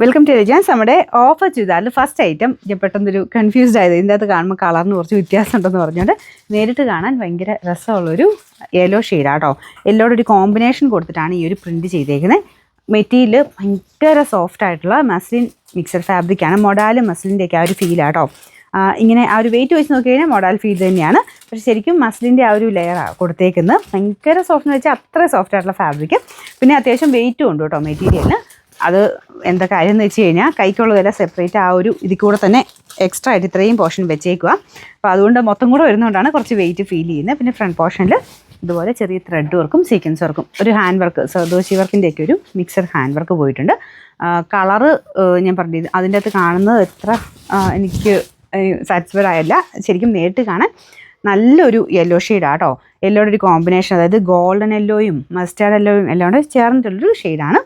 Welcome to രജാൻസ്. നമ്മുടെ offer ചുരിദാറിൽ first item ഞാൻ പെട്ടെന്നൊരു കൺഫ്യൂസ്ഡ് ആയത്. ഇതിൻ്റെ അകത്ത് കാണുമ്പോൾ കളറിന് കുറച്ച് വ്യത്യാസം ഉണ്ടെന്ന് പറഞ്ഞുകൊണ്ട് നേരിട്ട് കാണാൻ ഭയങ്കര രസമുള്ളൊരു യെല്ലോ ഷെയ്ഡാട്ടോ. യെല്ലോയുടെ ഒരു കോമ്പിനേഷൻ കൊടുത്തിട്ടാണ് ഈ ഒരു പ്രിൻറ്റ് ചെയ്തേക്കുന്നത്. മെറ്റീരിയൽ ഭയങ്കര സോഫ്റ്റ് ആയിട്ടുള്ള മസ്ലിൻ മിക്സഡ് ഫാബ്രിക്കാണ്. മൊഡാലും മസ്ലിൻ്റെയൊക്കെ ആ ഒരു ഫീലാട്ടോ. ഇങ്ങനെ ആ ഒരു വെയിറ്റ് വെച്ച് നോക്കി കഴിഞ്ഞാൽ മൊഡാൽ ഫീൽ തന്നെയാണ്. പക്ഷേ ശരിക്കും മസ്ലിൻ്റെ ആ ഒരു ലെയറാണ് കൊടുത്തേക്കുന്നത്. ഭയങ്കര സോഫ്റ്റ് എന്ന് വെച്ചാൽ അത്ര സോഫ്റ്റ് ആയിട്ടുള്ള ഫാബ്രിക്ക്. പിന്നെ അത്യാവശ്യം വെയിറ്റും ഉണ്ട് കേട്ടോ മെറ്റീരിയലിന്. അത് എന്താ കാര്യം എന്ന് വെച്ച് കഴിഞ്ഞാൽ കൈക്കുള്ള വില സെപ്പറേറ്റ് ആ ഒരു ഇതിൽ കൂടെ തന്നെ എക്സ്ട്രാ ആയിട്ട് ഇത്രയും പോർഷൻ വെച്ചേക്കുക. അപ്പോൾ അതുകൊണ്ട് മൊത്തം കൂടെ വരുന്നതുകൊണ്ടാണ് കുറച്ച് വെയിറ്റ് ഫീൽ ചെയ്യുന്നത്. പിന്നെ ഫ്രണ്ട് പോർഷനിൽ ഇതുപോലെ ചെറിയ ത്രെഡ് വർക്കും സീക്വൻസ് വർക്കും ഒരു ഹാൻഡ് വർക്ക് സർദോശി വർക്കിൻ്റെയൊക്കെ ഒരു മിക്സഡ് ഹാൻഡ് വർക്ക് പോയിട്ടുണ്ട്. കളറ് ഞാൻ പറഞ്ഞത് അതിൻ്റെ അകത്ത് കാണുന്നത് എത്ര എനിക്ക് സാറ്റിസ്ഫൈഡ് ആയല്ല. ശരിക്കും നേരിട്ട് കാണാൻ നല്ലൊരു യെല്ലോ ഷെയ്ഡാട്ടോ. യെല്ലോയുടെ ഒരു കോമ്പിനേഷൻ, അതായത് ഗോൾഡൻ യെല്ലോയും മസ്റ്റാർഡ് യെല്ലോയും എല്ലാം കൂടെ ചേർന്നിട്ടുള്ളൊരു ഷെയ്ഡാണ്.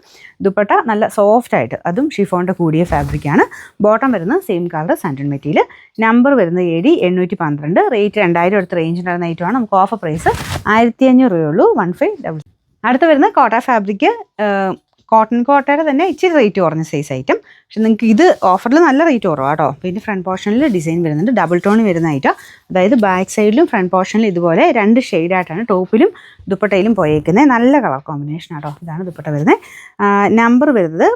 ദുപ്പട്ട നല്ല സോഫ്റ്റ് ആയിട്ട്, അതും ഷിഫോണിൻ്റെ കൂടിയ ഫാബ്രിക്കാണ്. ബോട്ടം വരുന്നത് സെയിം കളർ സാൻഡൻ മെറ്റീരിയൽ. നമ്പർ വരുന്നത് AD 812. റേറ്റ് 2000 അടുത്ത റേഞ്ച് ഉണ്ടായിരുന്ന ഐറ്റമാണ്. നമുക്ക് ഓഫർ പ്രൈസ് 1500 രൂപയുള്ളൂ. 1500. അടുത്ത് വരുന്ന കോട്ട ഫാബ്രിക്ക്, കോട്ടൺ കോട്ടയുടെ തന്നെ ഇച്ചിരി റേറ്റ് കുറഞ്ഞ സൈസ് ഐറ്റം. പക്ഷെ നിങ്ങൾക്ക് ഇത് ഓഫറിൽ നല്ല റേറ്റ് കുറവാണ് കേട്ടോ. പിന്നെ ഫ്രണ്ട് പോർഷനിൽ ഡിസൈൻ വരുന്നുണ്ട്, ഡബിൾ ടോൺ വരുന്ന ഐറ്റം. അതായത് ബാക്ക് സൈഡിലും ഫ്രണ്ട് പോർഷനിലും ഇതുപോലെ 2 ഷെയ്ഡായിട്ടാണ് ടോപ്പിലും ദുപ്പട്ടയിലും പോയേക്കുന്നത്. നല്ല കളർ കോമ്പിനേഷൻ ആട്ടോ. ഇതാണ് ദുപ്പട്ട വരുന്നത്. നമ്പർ വരുന്നത്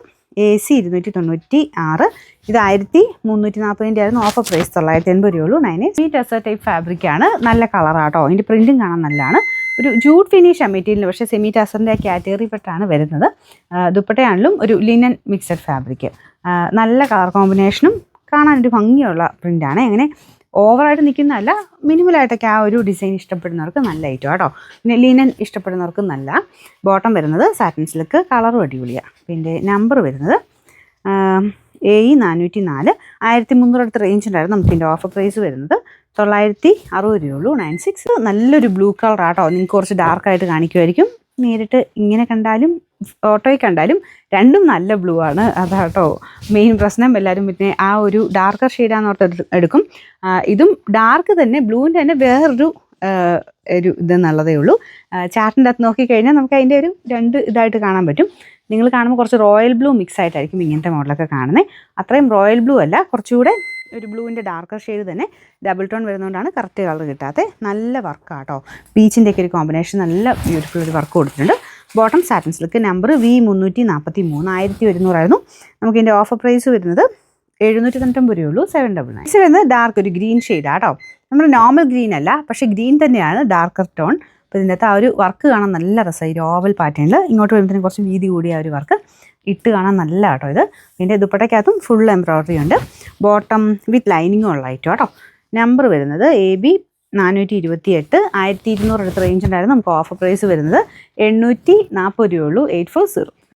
AC 296. ഇത് 1340 ആയിരുന്നു. ഓഫർ പ്രൈസ് 980 രൂപയുള്ളൂ. 9 ഈ ടെസർ ടൈപ്പ് ഫാബ്രിക്കാണ്. നല്ല കളറാട്ടോ. ഇതിൻ്റെ പ്രിൻറ്റും കാണാൻ നല്ലതാണ്. ഒരു ജൂട്ട് ഫിനിഷ് മെറ്റീരിയൽ, പക്ഷേ സെമി ടസറിൻ്റെ കാറ്റഗറി പെട്ടാണ് വരുന്നത്. ദുപ്പട്ടയാണെങ്കിലും ഒരു ലിനൻ മിക്സഡ് ഫാബ്രിക്ക്. നല്ല കളർ കോമ്പിനേഷനും കാണാനൊരു ഭംഗിയുള്ള പ്രിൻ്റാണ്. അങ്ങനെ ഓവറായിട്ട് നിൽക്കുന്നതല്ല, മിനിമലായിട്ടൊക്കെ ആ ഒരു ഡിസൈൻ ഇഷ്ടപ്പെടുന്നവർക്ക് നല്ല ഐറ്റം കേട്ടോ. പിന്നെ ലിനൻ ഇഷ്ടപ്പെടുന്നവർക്ക് നല്ല. ബോട്ടം വരുന്നത് സാറ്റിൻ സിൽക്ക്, കളറും അടിപൊളിയാണ്. പിന്നെ നമ്പർ വരുന്നത് AE 404. 1300 അടുത്ത റേഞ്ച് ഉണ്ടായിരുന്നു. നമുക്ക് ഇതിൻ്റെ ഓഫർ പ്രൈസ് വരുന്നത് 960 രൂപയുള്ളൂ. 96. നല്ലൊരു ബ്ലൂ കളറാട്ടോ. നിങ്ങൾക്ക് കുറച്ച് ഡാർക്കായിട്ട് കാണിക്കുമായിരിക്കും. നേരിട്ട് ഇങ്ങനെ കണ്ടാലും ഫോട്ടോയിൽ കണ്ടാലും രണ്ടും നല്ല ബ്ലൂ ആണ്. അതാട്ടോ മെയിൻ പ്രശ്നം. എല്ലാവരും പിന്നെ ആ ഒരു ഡാർക്കർ ഷെയ്ഡാന്നോർത്ത് എടുക്കും. ഇതും ഡാർക്ക് തന്നെ, ബ്ലൂവിൻ്റെ തന്നെ വേറൊരു ഇതെന്നുള്ളതേ ഉള്ളൂ. ചാർട്ടിൻ്റെ അകത്ത് നോക്കിക്കഴിഞ്ഞാൽ നമുക്ക് അതിൻ്റെ ഒരു 2 ഇതായിട്ട് കാണാൻ പറ്റും. നിങ്ങൾ കാണുമ്പോൾ കുറച്ച് റോയൽ ബ്ലൂ മിക്സ് ആയിട്ടായിരിക്കും ഇങ്ങനത്തെ മോഡലൊക്കെ കാണുന്നത്. അത്രയും റോയൽ ബ്ലൂ അല്ല, കുറച്ചുകൂടെ ഒരു ബ്ലൂവിൻ്റെ ഡാർക്കർ ഷെയ്ഡ് തന്നെ ഡബിൾ ടോൺ വരുന്നതുകൊണ്ടാണ് കറക്റ്റ് കളർ കിട്ടാത്തത്. നല്ല വർക്കാട്ടോ. ബീച്ചിൻ്റെയൊക്കെ ഒരു കോമ്പിനേഷൻ, നല്ല ബ്യൂട്ടിഫുൾ ഒരു വർക്ക് കൊടുത്തിട്ടുണ്ട്. Bottom satin silk. Number V343. 1100 ആയിരുന്നു. നമുക്ക് ഇതിൻ്റെ ഓഫർ പ്രൈസ് വരുന്നത് 790 രൂപയുള്ളൂ. 799. ഇത് വരുന്നത് ഡാർക്ക് ഒരു ഗ്രീൻ ഷെയ്ഡാട്ടോ. നമ്മൾ നോർമൽ ഗ്രീൻ അല്ല, പക്ഷേ ഗ്രീൻ തന്നെയാണ് ഡാർക്കർ ടോൺ. അപ്പോൾ ഇതിൻ്റെ അകത്ത് ആ ഒരു വർക്ക് കാണാൻ നല്ല രസമായി. ഓവൽ പാറ്റേണിൽ ഇങ്ങോട്ട് വരുമ്പോഴത്തേനും കുറച്ച് വീതി കൂടിയ ഒരു വർക്ക് ഇട്ട് കാണാൻ നല്ല കേട്ടോ ഇത്. ഇതിൻ്റെ ദുപ്പട്ടയ്ക്കകത്തും ഫുൾ എംബ്രോയ്ഡറി ഉണ്ട്. ബോട്ടം വിത്ത് ലൈനിങ്ങും ഉള്ള ഐറ്റം കേട്ടോ. നമ്പർ വരുന്നത് AB 428. 1200 അടുത്ത റേഞ്ച് ഉണ്ടായിരുന്നു. നമുക്ക് ഓഫർ പ്രൈസ് വരുന്നത് 840 രൂപയുള്ളൂ. 840.